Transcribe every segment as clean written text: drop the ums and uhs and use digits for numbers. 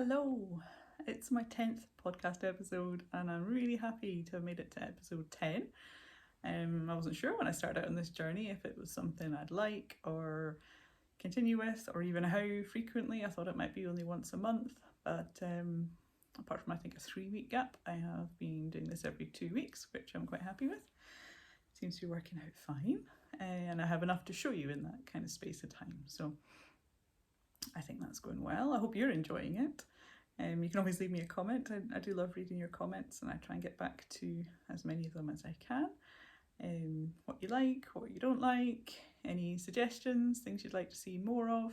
Hello, it's my 10th podcast episode and I'm really happy to have made it to episode 10. I wasn't sure when I started out on this journey if it was something I'd like or continue with, or even how frequently. I thought it might be only once a month, but apart from I think a 3-week gap, I have been doing this every 2 weeks, which I'm quite happy with. Seems to be working out fine, and I have enough to show you in that kind of space of time, so I think that's going well. I hope you're enjoying it. You can always leave me a comment. I do love reading your comments and I try and get back to as many of them as I can. What you like, what you don't like, any suggestions, things you'd like to see more of,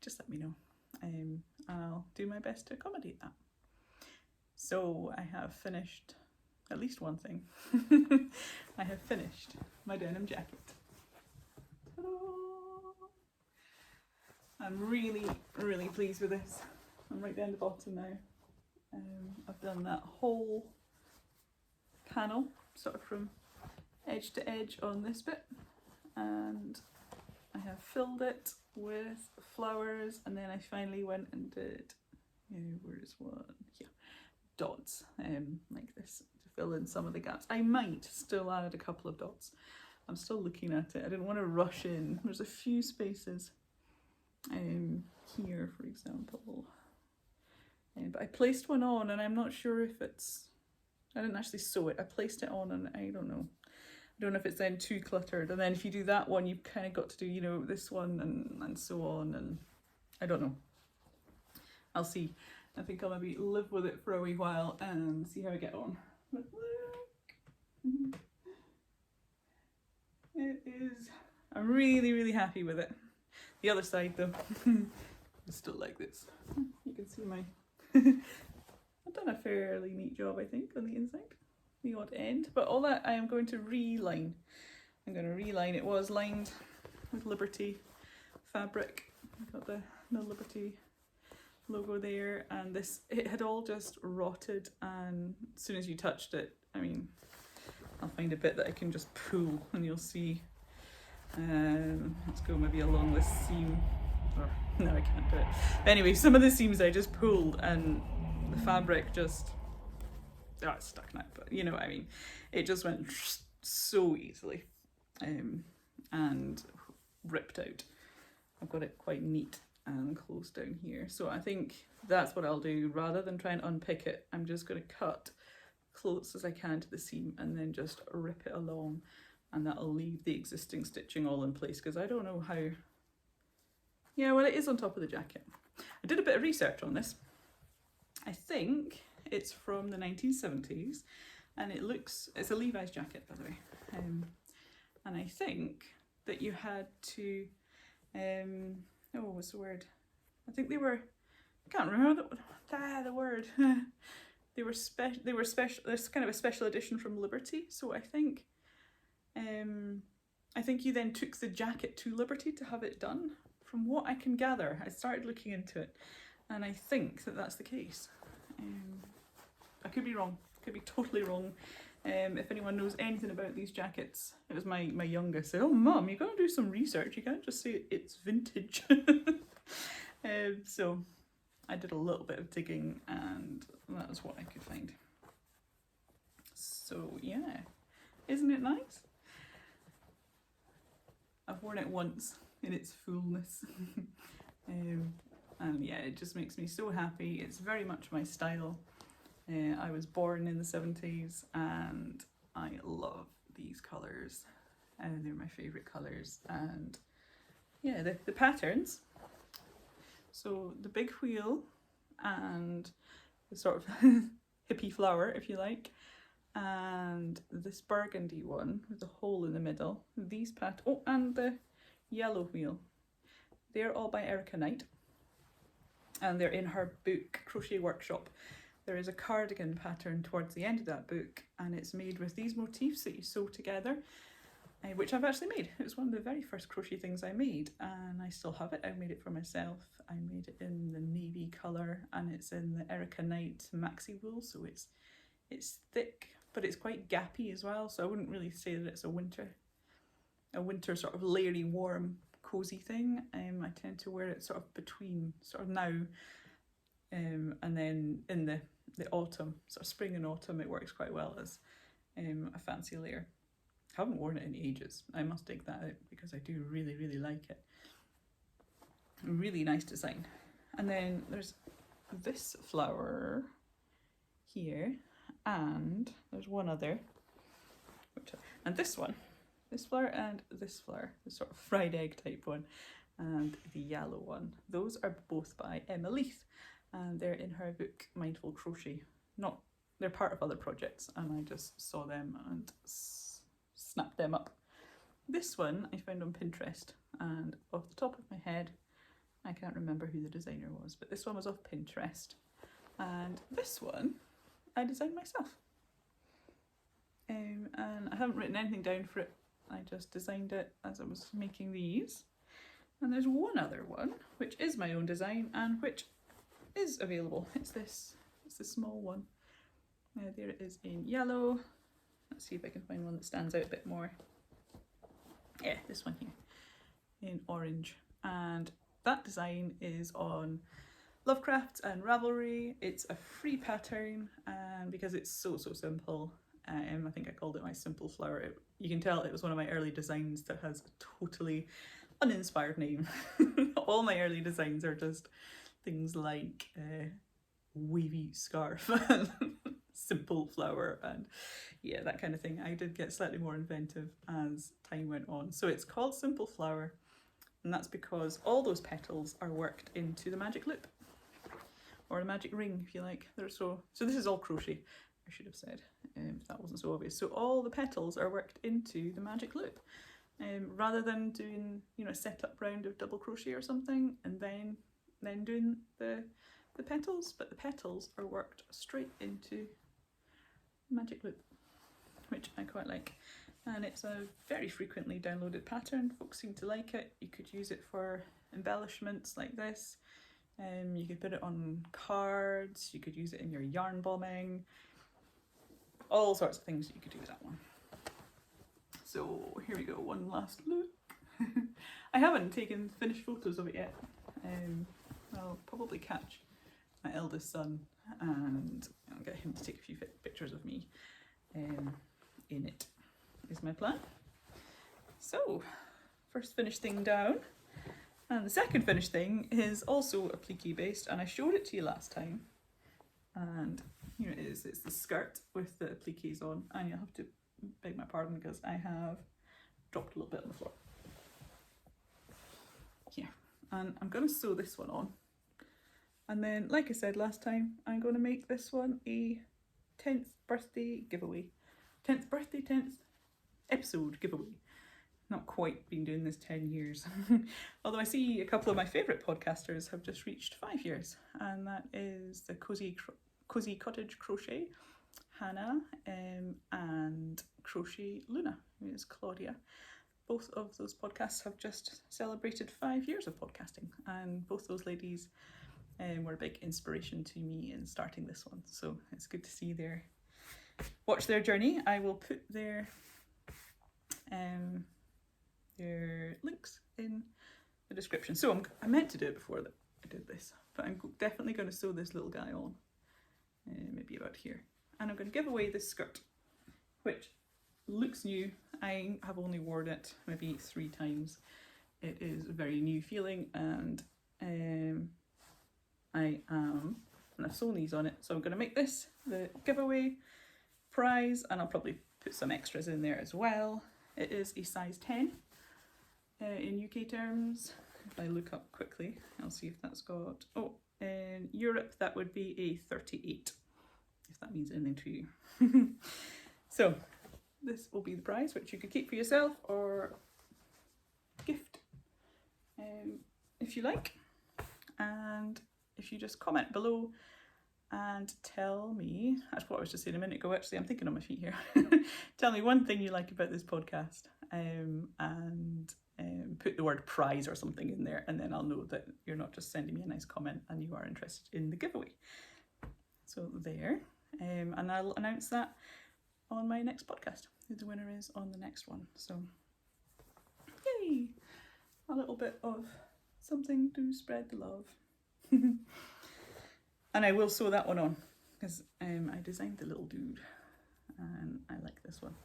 just let me know. And I'll do my best to accommodate that. So I have finished at least one thing. I have finished my denim jacket. Ta-da! I'm really pleased with this. I'm right down the bottom now. I've done that whole panel, sort of from edge to edge on this bit, and I have filled it with flowers, and then I finally went and did, where's one? Yeah, dots, like this, to fill in some of the gaps. I might still add a couple of dots. I'm still looking at it. I didn't want to rush in. There's a few spaces here, for example, but I placed one on and I'm not sure if it's, I didn't actually sew it, I placed it on and I don't know if it's then too cluttered, and then if you do that one you've kind of got to do this one and so on, and I don't know, I'll see. I think I'll maybe live with it for a wee while and see how I get on. But look, it is, I'm really happy with it. The other side though, is still like this. You can see my, I've done a fairly neat job I think on the inside, the odd end, but all that I am going to reline. I'm going to reline. It was lined with Liberty fabric. Got the Liberty logo there, and it had all just rotted, and as soon as you touched it, I mean, I'll find a bit that I can just pull and you'll see. Let's go maybe along this seam. Oh, no, I can't do it. But anyway, some of the seams I just pulled and the fabric just, it's stuck now, but you know what I mean. It just went so easily and ripped out. I've got it quite neat and close down here. So I think that's what I'll do. Rather than try and unpick it, I'm just going to cut close as I can to the seam and then just rip it along. And that'll leave the existing stitching all in place, because I don't know how, yeah, well, it is on top of the jacket. I did a bit of research on this. I think it's from the 1970s, and it's a Levi's jacket, by the way. And I think that you had to, what's the word? I think they were, I can't remember the word. They were special, there's kind of a special edition from Liberty, so I think you then took the jacket to Liberty to have it done. From what I can gather, I started looking into it, and I think that that's the case. I could be wrong, could be totally wrong. If anyone knows anything about these jackets, it was my youngest said, "Oh Mum, you gotta do some research, you can't just say it's vintage." So I did a little bit of digging and that was what I could find. So yeah, isn't it nice? I've worn it once in its fullness. And yeah, it just makes me so happy. It's very much my style. I was born in the 70s and I love these colours. They're my favourite colours. And yeah, the patterns. So the big wheel and the sort of hippie flower, if you like, and this burgundy one with the hole in the middle, these and the yellow wheel, they're all by Erica Knight, and they're in her book Crochet Workshop. There is a cardigan pattern towards the end of that book, and it's made with these motifs that you sew together, which I've actually made. It was one of the very first crochet things I made, and I still have it. I made it for myself. I made it in the navy colour, and it's in the Erica Knight maxi wool, so it's thick, but it's quite gappy as well, so I wouldn't really say that it's a winter sort of layering, warm, cozy thing. I tend to wear it sort of between, sort of now, And then in the autumn, sort of spring and autumn, it works quite well as a fancy layer. I haven't worn it in ages. I must dig that out because I do really, really like it. Really nice design. And then there's this flower here, and there's one other, and this one, this flower and this flower, the sort of fried egg type one, and the yellow one. Those are both by Emma Leith, and they're in her book Mindful Crochet. They're part of other projects, and I just saw them and snapped them up. This one I found on Pinterest, and off the top of my head I can't remember who the designer was, but this one was off Pinterest, and this one I designed myself. And I haven't written anything down for it, I just designed it as I was making these. And there's one other one which is my own design and which is available. It's the small one. There it is in yellow. Let's see if I can find one that stands out a bit more. Yeah, this one here in orange. And that design is on Lovecraft and Ravelry. It's a free pattern, and because it's so simple, I think I called it my simple flower. You can tell it was one of my early designs that has a totally uninspired name. All my early designs are just things like wavy scarf and simple flower, and yeah, that kind of thing. I did get slightly more inventive as time went on. So it's called Simple Flower, and that's because all those petals are worked into the magic loop, or a magic ring if you like. So this is all crochet, I should have said, if that wasn't so obvious. So all the petals are worked into the magic loop, rather than doing, you know, a setup round of double crochet or something and then doing the petals. But the petals are worked straight into magic loop, which I quite like. And it's a very frequently downloaded pattern. Folks seem to like it. You could use it for embellishments like this. You could put it on cards, you could use it in your yarn bombing, all sorts of things you could do with that one. So here we go, one last look. I haven't taken finished photos of it yet. I'll probably catch my eldest son and I'll get him to take a few pictures of me in it, is my plan. So, first finished thing down. And the second finished thing is also applique based, and I showed it to you last time. And here it is, it's the skirt with the appliques on, and you'll have to beg my pardon because I have dropped a little bit on the floor. Here, and I'm going to sew this one on. And then, like I said last time, I'm going to make this one a 10th birthday giveaway. 10th birthday, 10th episode giveaway. Not quite been doing this 10 years. Although I see a couple of my favourite podcasters have just reached 5 years, and that is the Cozy Cottage Crochet, Hannah, and Crochet Luna, who is Claudia. Both of those podcasts have just celebrated 5 years of podcasting, and both those ladies were a big inspiration to me in starting this one. So it's good to see watch their journey. I will put their links in the description. So I meant to do it before that I did this, but I'm definitely going to sew this little guy on, maybe about here. And I'm going to give away this skirt, which looks new. I have only worn it maybe 3 times. It is a very new feeling, and I've sewn these on it. So I'm going to make this the giveaway prize, and I'll probably put some extras in there as well. It is a size 10 in UK terms. If I look up quickly, I'll see if that's got, in Europe that would be a 38, if that means anything to you. So this will be the prize, which you could keep for yourself or gift if you like. And if you just comment below and tell me, that's what I was just saying a minute ago, actually, I'm thinking on my feet here. Tell me one thing you like about this podcast, and put the word prize or something in there, and then I'll know that you're not just sending me a nice comment and you are interested in the giveaway. So there, and I'll announce that on my next podcast, who the winner is on the next one. So yay, a little bit of something to spread the love. And I will sew that one on because I designed the little dude and I like this one.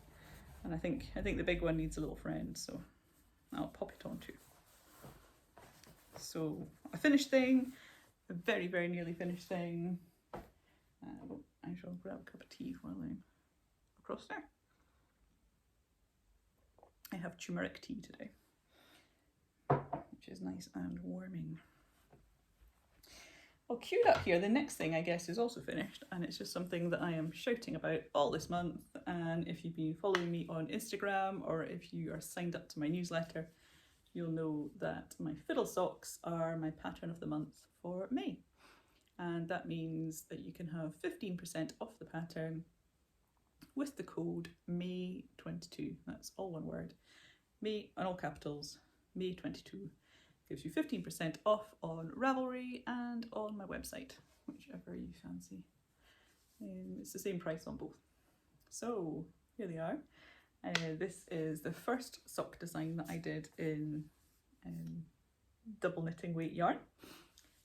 And I think the big one needs a little friend, so I'll pop it on too. So a finished thing, a very, very nearly finished thing. I shall grab a cup of tea while I'm across there. I have turmeric tea today, which is nice and warming. Well, queued up here, the next thing I guess is also finished, and it's just something that I am shouting about all this month. And if you've been following me on Instagram or if you are signed up to my newsletter, you'll know that my Fiddle Socks are my pattern of the month for May. And that means that you can have 15% off the pattern with the code May22. That's all one word. May, in all capitals, May22. Gives you 15% off on Ravelry and on my website, whichever you fancy. It's the same price on both. So here they are. This is the first sock design that I did in double knitting weight yarn,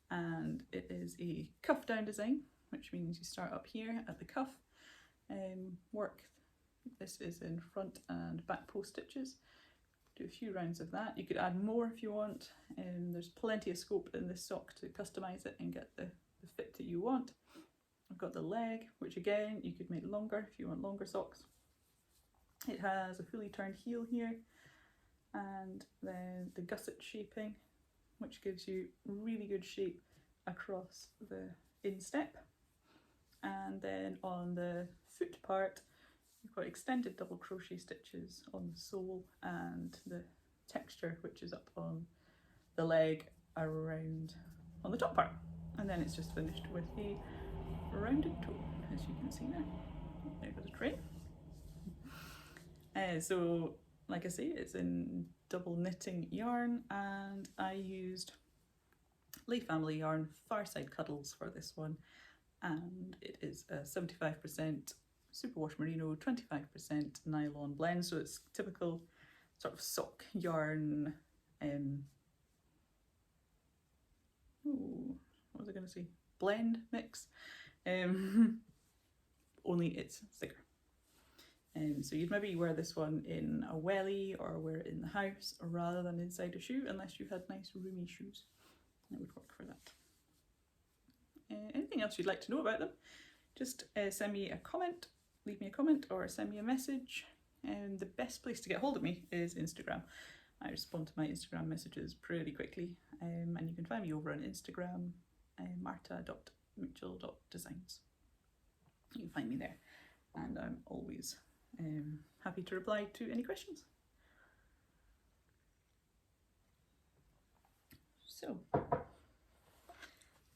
and it is a cuff down design, which means you start up here at the cuff, work. This is in front and back post stitches. Do a few rounds of that. You could add more if you want, and there's plenty of scope in this sock to customize it and get the fit that you want. I've got the leg, which again you could make longer if you want longer socks. It has a fully turned heel here, and then the gusset shaping, which gives you really good shape across the instep. And then on the foot part, you've got extended double crochet stitches on the sole and the texture, which is up on the leg around on the top part. And then it's just finished with a rounded toe, as you can see there. There goes the tray. So, like I say, it's in double knitting yarn, and I used Lay Family yarn Farside Cuddles for this one, and it is a 75% superwash merino, 25% nylon blend, so it's typical sort of sock yarn. What was I going to say? Blend mix. Only it's thicker. So you'd maybe wear this one in a welly or wear it in the house rather than inside a shoe, unless you had nice roomy shoes. It would work for that. Anything else you'd like to know about them? Just send me a comment. Leave me a comment or send me a message. The best place to get hold of me is Instagram. I respond to my Instagram messages pretty quickly, and you can find me over on Instagram, marta.mitchell.designs. You can find me there, and I'm always happy to reply to any questions. So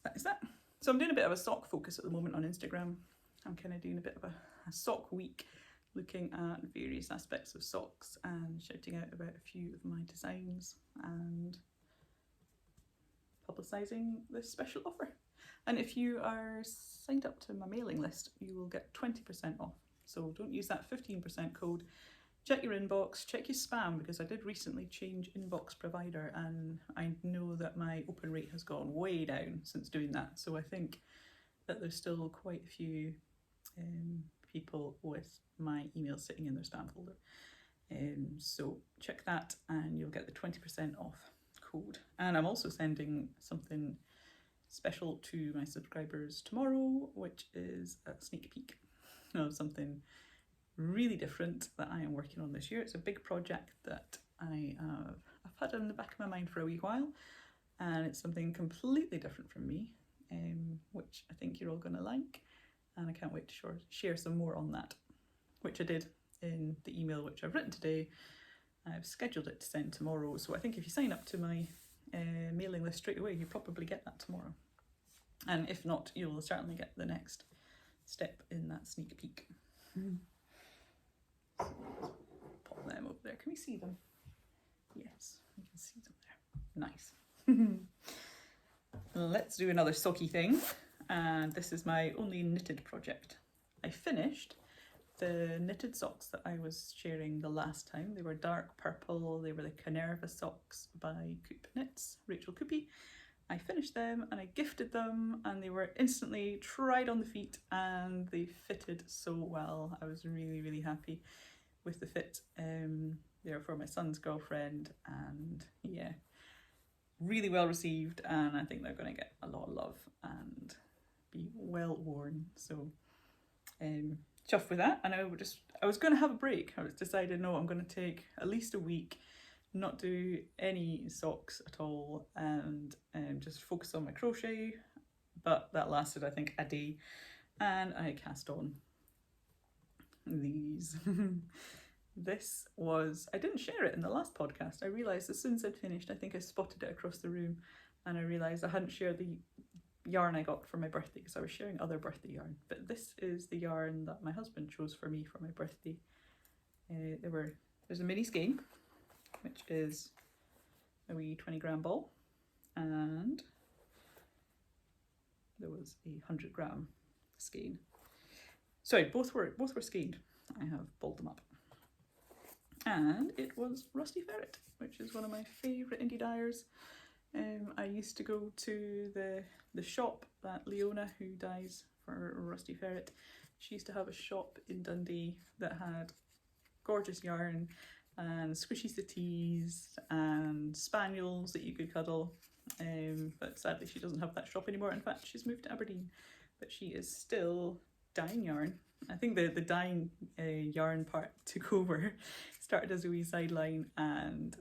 that is that. So I'm doing a bit of a sock focus at the moment on Instagram. I'm kind of doing a bit of a sock week, looking at various aspects of socks and shouting out about a few of my designs and publicising this special offer. And if you are signed up to my mailing list, you will get 20% off. So don't use that 15% code. Check your inbox, check your spam, because I did recently change inbox provider and I know that my open rate has gone way down since doing that. So I think that there's still quite a few people with my email sitting in their spam folder. So check that and you'll get the 20% off code. And I'm also sending something special to my subscribers tomorrow, which is a sneak peek of something really different that I am working on this year. It's a big project that I've had in the back of my mind for a wee while, and it's something completely different from me, which I think you're all going to like, and I can't wait to share some more on that, which I did in the email which I've written today. I've scheduled it to send tomorrow, so I think if you sign up to my mailing list straight away, you probably get that tomorrow, and if not, you'll certainly get the next step in that sneak peek. So let's pop them over there. Can we see them? Yes, we can see them there. Nice. Let's do another socky thing, and this is my only knitted project. I finished the knitted socks that I was sharing the last time. They were dark purple. They were the Canary Socks by Coop Knits, Rachel Coopy, I finished them and I gifted them, and they were instantly tried on the feet and they fitted so well. I was really, really happy with the fit. They were for my son's girlfriend, and yeah, really well received, and I think they're going to get a lot of love and be well worn. So chuffed with that. And I was going to have a break. I was decided, no, I'm going to take at least a week, not do any socks at all, and just focus on my crochet. But that lasted, I think, a day, and I cast on these. This was, I didn't share it in the last podcast. I realised as soon as I'd finished, I think I spotted it across the room, and I realised I hadn't shared the yarn I got for my birthday, because I was sharing other birthday yarn. But this is the yarn that my husband chose for me for my birthday. There's a mini skein, which is a wee 20-gram ball, and there was a 100-gram skein. Sorry, both were skeined. I have balled them up. And it was Rusty Ferret, which is one of my favourite indie dyers. I used to go to the shop that Leona, who dyes for Rusty Ferret, she used to have a shop in Dundee that had gorgeous yarn and squishy settees and spaniels that you could cuddle. But sadly she doesn't have that shop anymore. In fact, she's moved to Aberdeen, but she is still dyeing yarn. I think the dyeing yarn part took over, started as a wee sideline, and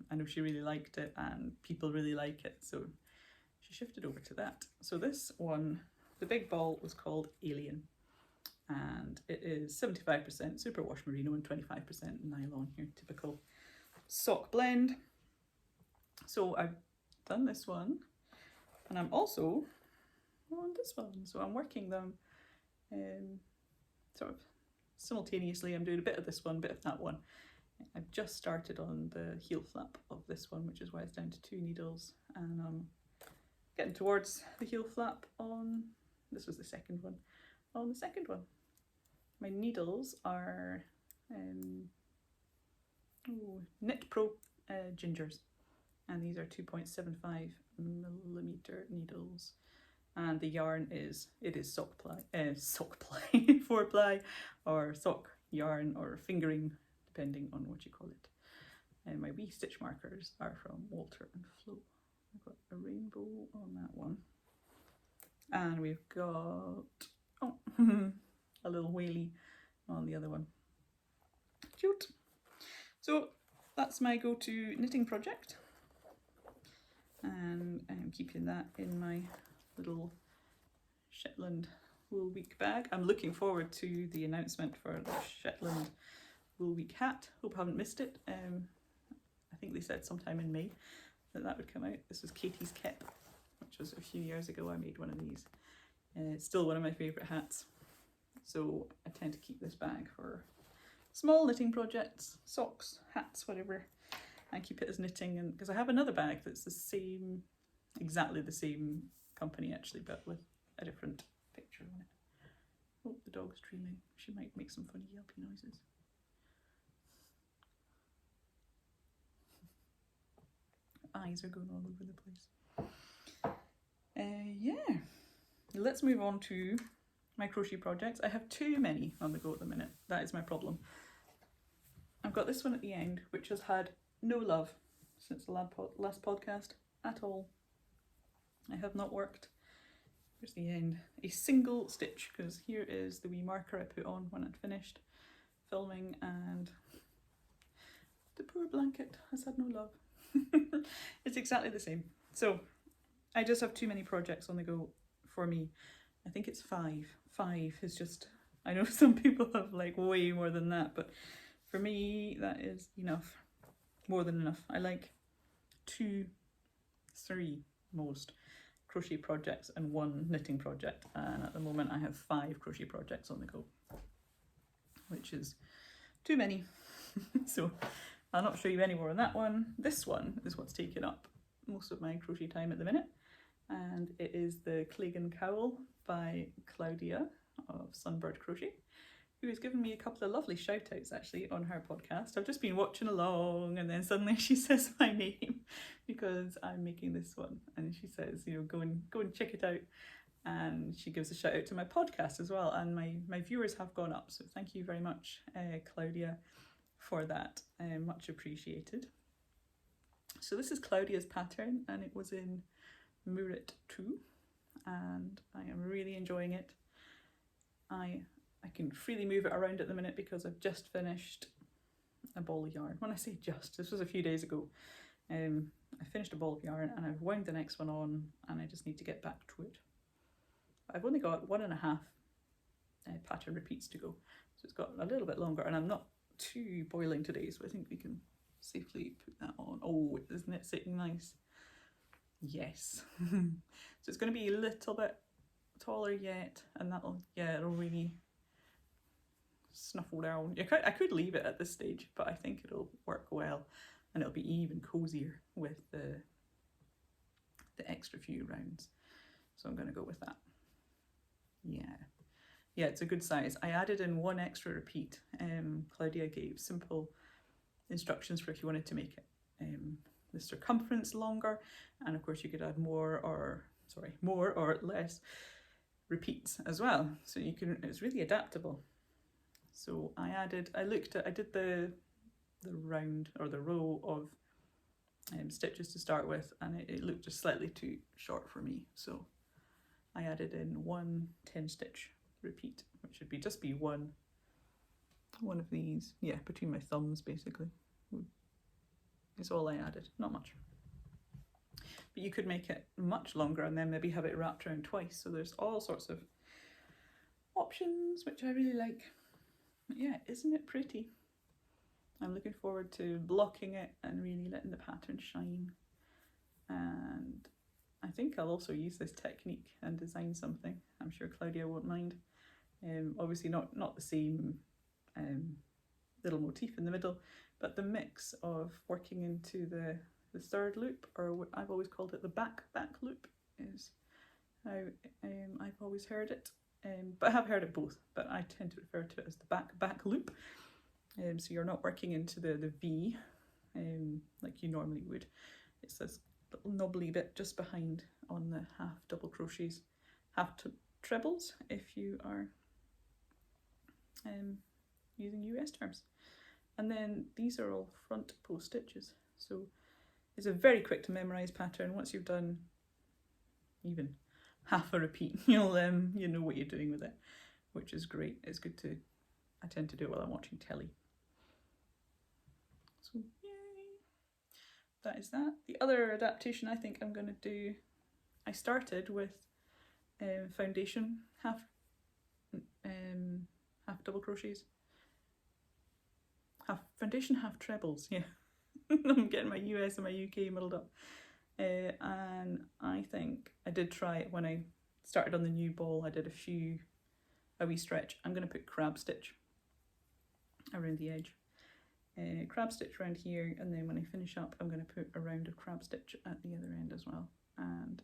I know she really liked it and people really like it, so she shifted over to that. So this one, the big ball, was called Alien, and it is 75% superwash merino and 25% nylon here, typical sock blend. So I've done this one, and I'm also on this one, so I'm working them sort of simultaneously. I'm doing a bit of this one, a bit of that one. I've just started on the heel flap of this one, which is why it's down to 2 needles, and I'm getting towards the heel flap on, this was the second one, on the second one. My needles are Knit Pro Gingers, and these are 2.75mm needles. And the yarn is, it is sock ply, 4-ply, or sock yarn, or fingering, depending on what you call it. And my wee stitch markers are from Walter and Flo. I've got a rainbow on that one. And we've got, a little whaley on the other one. Cute. So that's my go-to knitting project. And I'm keeping that in my little Shetland Wool Week bag. I'm looking forward to the announcement for the Shetland Wool Week hat. Hope I haven't missed it. I think they said sometime in May that would come out. This was Katie's Kep, which was a few years ago. I made one of these. It's still one of my favourite hats. So I tend to keep this bag for small knitting projects, socks, hats, whatever. I keep it as knitting, and because I have another bag that's the same, exactly the same company actually, but with a different picture on it. Oh, the dog's dreaming. She might make some funny yelpy noises. Eyes are going all over the place. Yeah, let's move on to my crochet projects. I have too many on the go at the minute. That is my problem. I've got this one at the end, which has had no love since the last podcast at all. I have not worked, here's the end, a single stitch, because here is the wee marker I put on when I'd finished filming, and the poor blanket has had no love. It's exactly the same. So I just have too many projects on the go for me. I think it's 5. 5 is just, I know some people have like way more than that, but for me that is enough. More than enough. I like 2, 3 most crochet projects and 1 knitting project, and at the moment I have 5 crochet projects on the go, which is too many. So I'll not show you any more on that one. This one is what's taken up most of my crochet time at the minute, and it is the Cleggan Cowl by Claudia of Sunbird Crochet. who has given me a couple of lovely shout outs actually on her podcast. I've just been watching along and then suddenly she says my name because I'm making this one, and she says, you know, go and check it out. And she gives a shout out to my podcast as well, and my viewers have gone up, so thank you very much, Claudia, for that. Much appreciated. So this is Claudia's pattern, and it was in Murit 2, and I am really enjoying it. I can freely move it around at the minute because I've just finished a ball of yarn. When I say just, this was a few days ago. I finished a ball of yarn and I've wound the next one on, and I just need to get back to it. I've only got 1.5 pattern repeats to go, so it's got a little bit longer, and I'm not too boiling today, so I think we can safely put that on. Oh, isn't it sitting nice? Yes. So it's going to be a little bit taller yet, and it'll really snuffle down. I could leave it at this stage, but I think it'll work well, and it'll be even cozier with the extra few rounds. So I'm going to go with that. Yeah, it's a good size. I added in 1 extra repeat. Claudia gave simple instructions for if you wanted to make it the circumference longer, and of course you could add more or less repeats as well. So you can, it's really adaptable. So I did the round or the row of stitches to start with, and it looked just slightly too short for me. So I added in 1 10-stitch repeat, which should just be one of these, between my thumbs basically. Is all I added, not much. But you could make it much longer and then maybe have it wrapped around twice. So there's all sorts of options, which I really like. But yeah, isn't it pretty? I'm looking forward to blocking it and really letting the pattern shine. And I think I'll also use this technique and design something. I'm sure Claudia won't mind. Obviously not the same little motif in the middle, but the mix of working into the third loop, or what I've always called it the back loop, is how I've always heard it. But I have heard it both, but I tend to refer to it as the back loop. So you're not working into the V like you normally would. It's this little knobbly bit just behind on the half double crochets, half trebles if you are using US terms. And then these are all front post stitches, so it's a very quick to memorize pattern. Once you've done even half a repeat, you'll know what you're doing with it, which is great. It's good to, I tend to do it while I'm watching telly. So yay, that is that. The other adaptation I think I'm going to do, I started with foundation half double crochets, half foundation, half trebles, yeah. I'm getting my US and my UK muddled up. And I think I did try it when I started on the new ball. I did a wee stretch. I'm going to put crab stitch around the edge. Crab stitch around here, and then when I finish up I'm going to put a round of crab stitch at the other end as well, and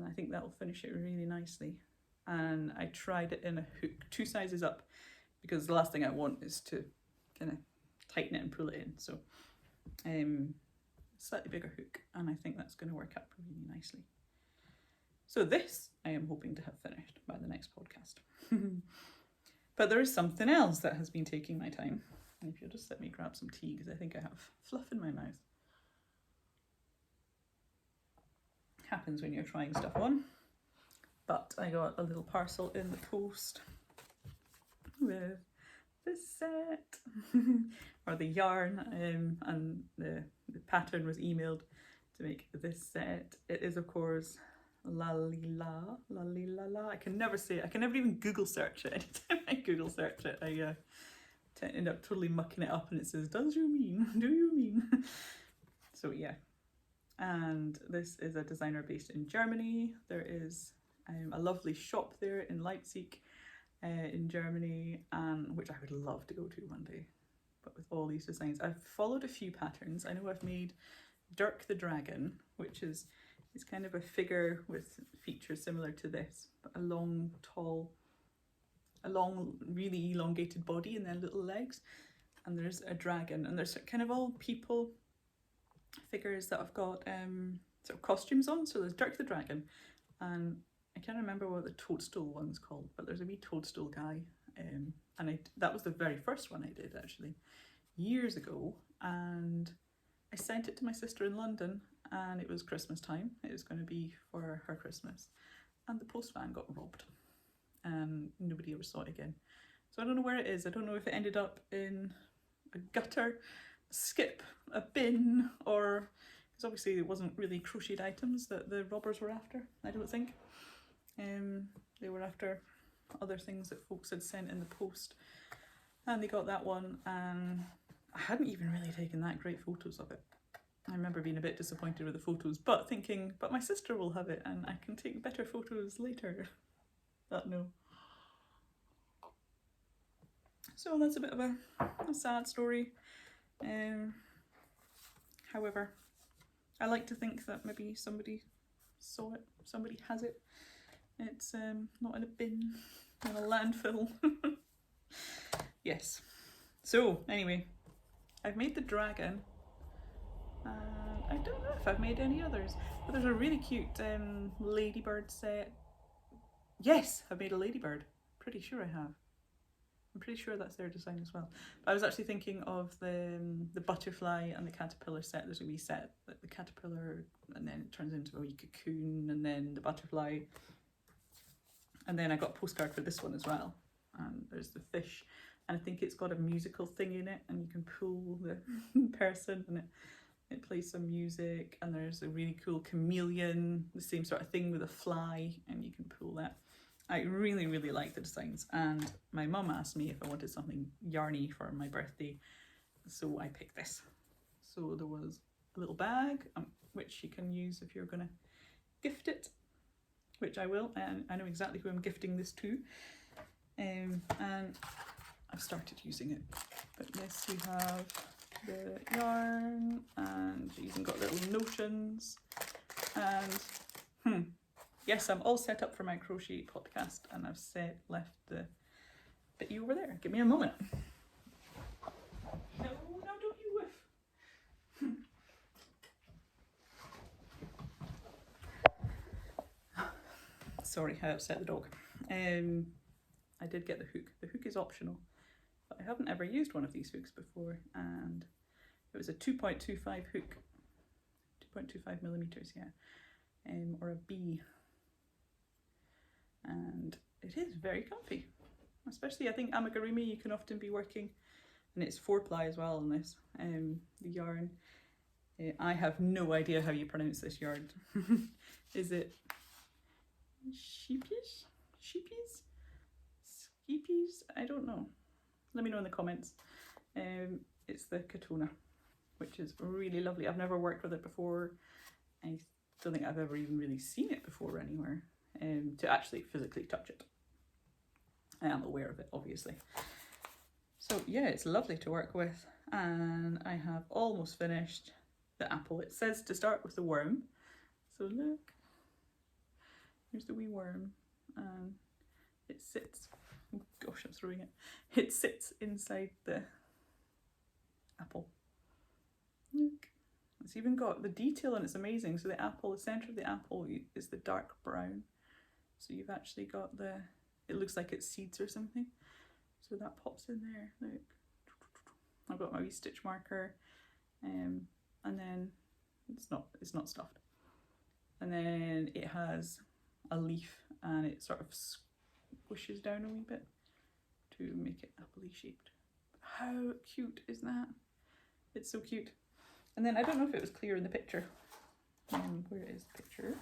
I think that will finish it really nicely. And I tried it in a hook 2 sizes up, because the last thing I want is to kind of tighten it and pull it in. So slightly bigger hook, and I think that's going to work out really nicely. So this I am hoping to have finished by the next podcast. But there is something else that has been taking my time. And if you'll just let me grab some tea, because I think I have fluff in my mouth. Happens when you're trying stuff on. But I got a little parcel in the post with this set, or the yarn, and the pattern was emailed to make this set. It is, of course, Lalila. I can never say it. I can never even Google search it. Anytime I Google search it, I end up totally mucking it up, and it says, do you mean? So yeah. And this is a designer based in Germany. There is a lovely shop there in Leipzig, in Germany, and which I would love to go to one day. But with all these designs, I've followed a few patterns. I know I've made Dirk the Dragon, which is kind of a figure with features similar to this, but a long, tall a long, really elongated body and then little legs. And there's a dragon, and there's kind of all people figures that have got sort of costumes on. So there's Dirk the Dragon, and I can't remember what the toadstool one's called, but there's a wee toadstool guy, and that was the very first one I did actually years ago, and I sent it to my sister in London, and it was Christmas time. It was going to be for her Christmas, and the postman got robbed, and nobody ever saw it again. So I don't know where it is. I don't know if it ended up in a gutter, a skip, a bin, or because obviously it wasn't really crocheted items that the robbers were after, I don't think. They were after other things that folks had sent in the post, and they got that one, and I hadn't even really taken that great photos of it. I remember being a bit disappointed with the photos, but thinking, but my sister will have it and I can take better photos later. But no. So that's a bit of a sad story. However, I like to think that maybe somebody saw it, somebody has it. It's not in a bin, in a landfill. Yes. So anyway, I've made the dragon. I don't know if I've made any others, but there's a really cute ladybird set. Yes, I've made a ladybird. Pretty sure I have. I'm pretty sure that's their design as well. But I was actually thinking of the butterfly and the caterpillar set. There's a wee set, like the caterpillar, and then it turns into a wee cocoon, and then the butterfly. And then I got a postcard for this one as well. And there's the fish, and I think it's got a musical thing in it, and you can pull the person, and it plays some music. And there's a really cool chameleon, the same sort of thing with a fly, and you can pull that. I really, really like the designs, and my mum asked me if I wanted something yarny for my birthday, so I picked this. So there was a little bag, which you can use if you're going to gift it, which I will, and I know exactly who I'm gifting this to, and I've started using it. But yes, you have the yarn, and you even got little notions, and yes, I'm all set up for my crochet podcast, and I've left the bitty over there. Give me a moment. No, don't you whiff. Sorry, I upset the dog. I did get the hook. The hook is optional, but I haven't ever used one of these hooks before, and it was a 2.25 hook, 2.25 millimeters, yeah, or a B. And it is very comfy, especially I think amigurumi you can often be working, and it's 4-ply as well on this. The yarn, I have no idea how you pronounce this yarn. Is it sheepies? Sheepies? Skeepies? I don't know. Let me know in the comments. It's the Katona, which is really lovely. I've never worked with it before. I don't think I've ever even really seen it before anywhere. To actually physically touch it. I am aware of it, obviously. So yeah, it's lovely to work with, and I have almost finished the apple. It says to start with the worm, so look, here's the wee worm, and it sits, oh gosh, I'm throwing it, it sits inside the apple. Look, it's even got the detail, and it's amazing. So the apple, the centre of the apple is the dark brown. So you've actually got it looks like it's seeds or something. So that pops in there, look. I've got my wee stitch marker, and then it's not stuffed. And then it has a leaf, and it sort of squishes down a wee bit to make it appley shaped. How cute is that? It's so cute. And then I don't know if it was clear in the picture. Where is the picture?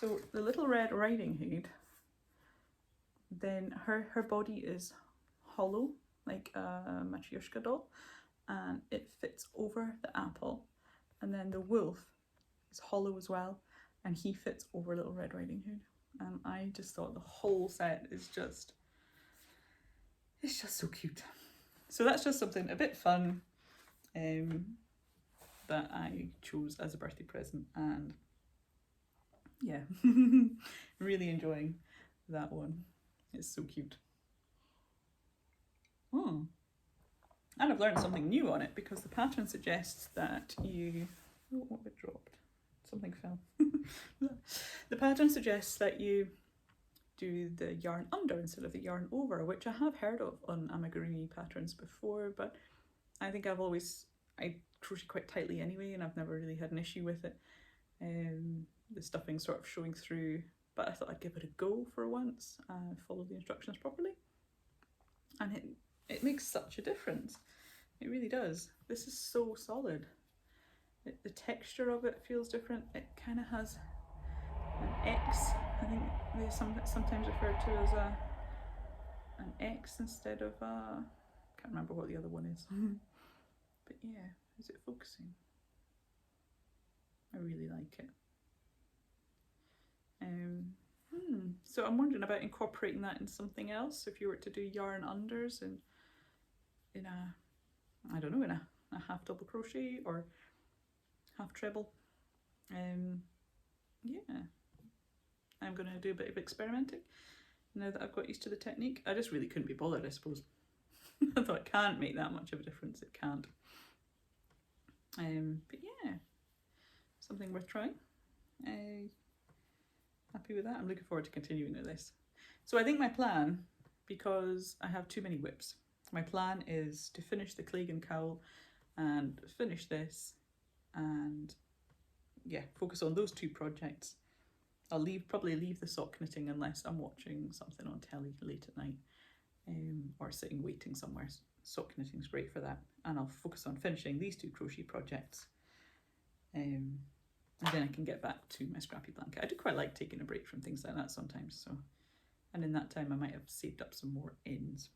So the little Red Riding Hood, then her body is hollow, like a Matryoshka doll, and it fits over the apple. And then the wolf is hollow as well, and he fits over Little Red Riding Hood. And I just thought the whole set is it's just so cute. So that's just something a bit fun that I chose as a birthday present, and yeah, really enjoying that one. It's so cute. And I've learned something new on it because the pattern suggests that you... Oh, what have I dropped? Something fell. The pattern suggests that you do the yarn under instead of the yarn over, which I have heard of on amigurumi patterns before, but I think I crochet quite tightly anyway, and I've never really had an issue with it. The stuffing sort of showing through, but I thought I'd give it a go for once and follow the instructions properly. And it makes such a difference. It really does. This is so solid. The texture of it feels different. It kind of has an X. I think they sometimes refer to as an X instead of a... can't remember what the other one is. But yeah, is it focusing? I really like it. So I'm wondering about incorporating that in something else. If you were to do yarn unders in a, I don't know, in a half double crochet or half treble. Yeah, I'm going to do a bit of experimenting now that I've got used to the technique. I just really couldn't be bothered, I suppose. I thought it can't make that much of a difference. It can't. But yeah, something worth trying. Happy with that. I'm looking forward to continuing with this. So I think my plan, because I have too many whips, my plan is to finish the Clegan cowl and finish this, and yeah, focus on those two projects. I'll probably leave the sock knitting unless I'm watching something on telly late at night, or sitting waiting somewhere. Sock knitting's great for that, and I'll focus on finishing these two crochet projects. And then I can get back to my scrappy blanket. I do quite like taking a break from things like that sometimes. So, and in that time I might have saved up some more ends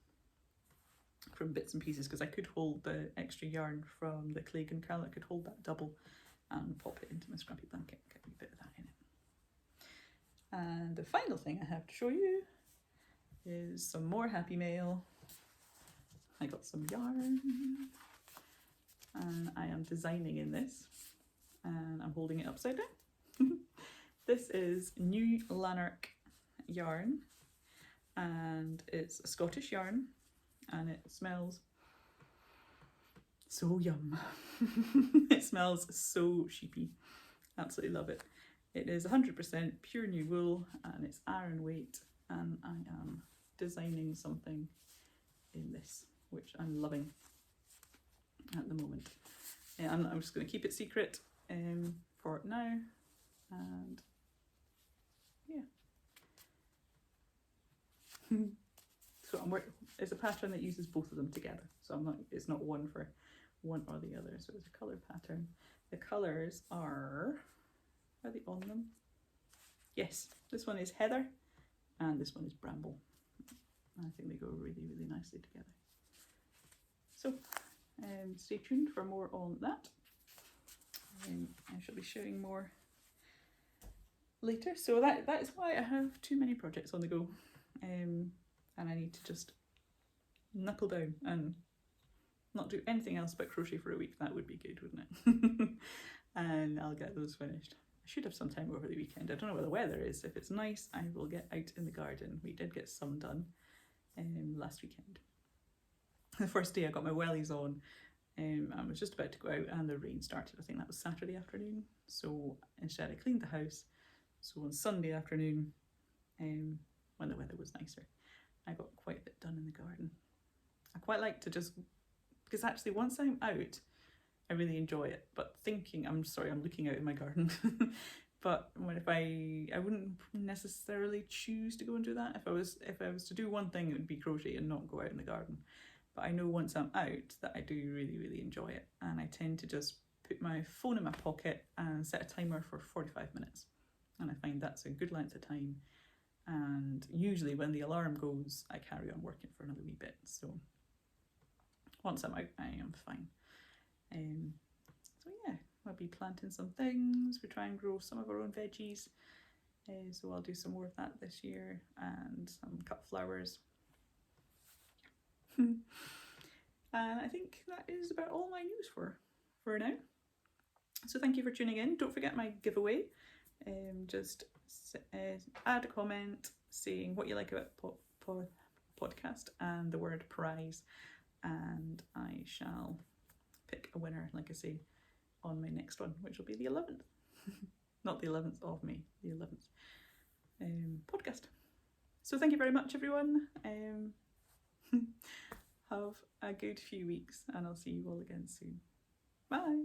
from bits and pieces, because I could hold the extra yarn from the Clegan cowl. I could hold that double and pop it into my scrappy blanket, get a bit of that in it. And the final thing I have to show you is some more happy mail. I got some yarn and I am designing in this, and I'm holding it upside down. This is New Lanark yarn, and it's a Scottish yarn, and it smells so yum. It smells so sheepy. Absolutely love it. It is 100% pure new wool, and it's iron weight, and I am designing something in this, which I'm loving at the moment. And I'm just going to keep it secret for now, and yeah. So it's a pattern that uses both of them together, so it's not one for one or the other. So it's a colour pattern. The colours are they on them? Yes, this one is heather and this one is bramble. I think they go really, really nicely together. So stay tuned for more on that. I shall be showing more later. So that is why I have too many projects on the go, and I need to just knuckle down and not do anything else but crochet for a week. That would be good, wouldn't it? And I'll get those finished. I should have some time over the weekend. I don't know what the weather is. If it's nice, I will get out in the garden. We did get some done last weekend. The first day I got my wellies on, I was just about to go out and the rain started. I think that was Saturday afternoon. So instead I cleaned the house. So on Sunday afternoon, when the weather was nicer, I got quite a bit done in the garden. I quite like to just, because actually once I'm out, I really enjoy it. But I'm looking out in my garden. But I wouldn't necessarily choose to go and do that. If I was to do one thing, it would be crochet and not go out in the garden. But I know once I'm out that I do really, really enjoy it. And I tend to just put my phone in my pocket and set a timer for 45 minutes. And I find that's a good length of time. And usually when the alarm goes, I carry on working for another wee bit. So once I'm out, I am fine. So yeah, I'll be planting some things. We try and grow some of our own veggies. So I'll do some more of that this year, and some cut flowers. And I think that is about all my news for now. So thank you for tuning in. Don't forget my giveaway. Just add a comment saying what you like about podcast and the word prize, and I shall pick a winner, like I say, on my next one, which will be the 11th. Not the 11th of May, the 11th podcast. So thank you very much, everyone. Have a good few weeks, and I'll see you all again soon. Bye.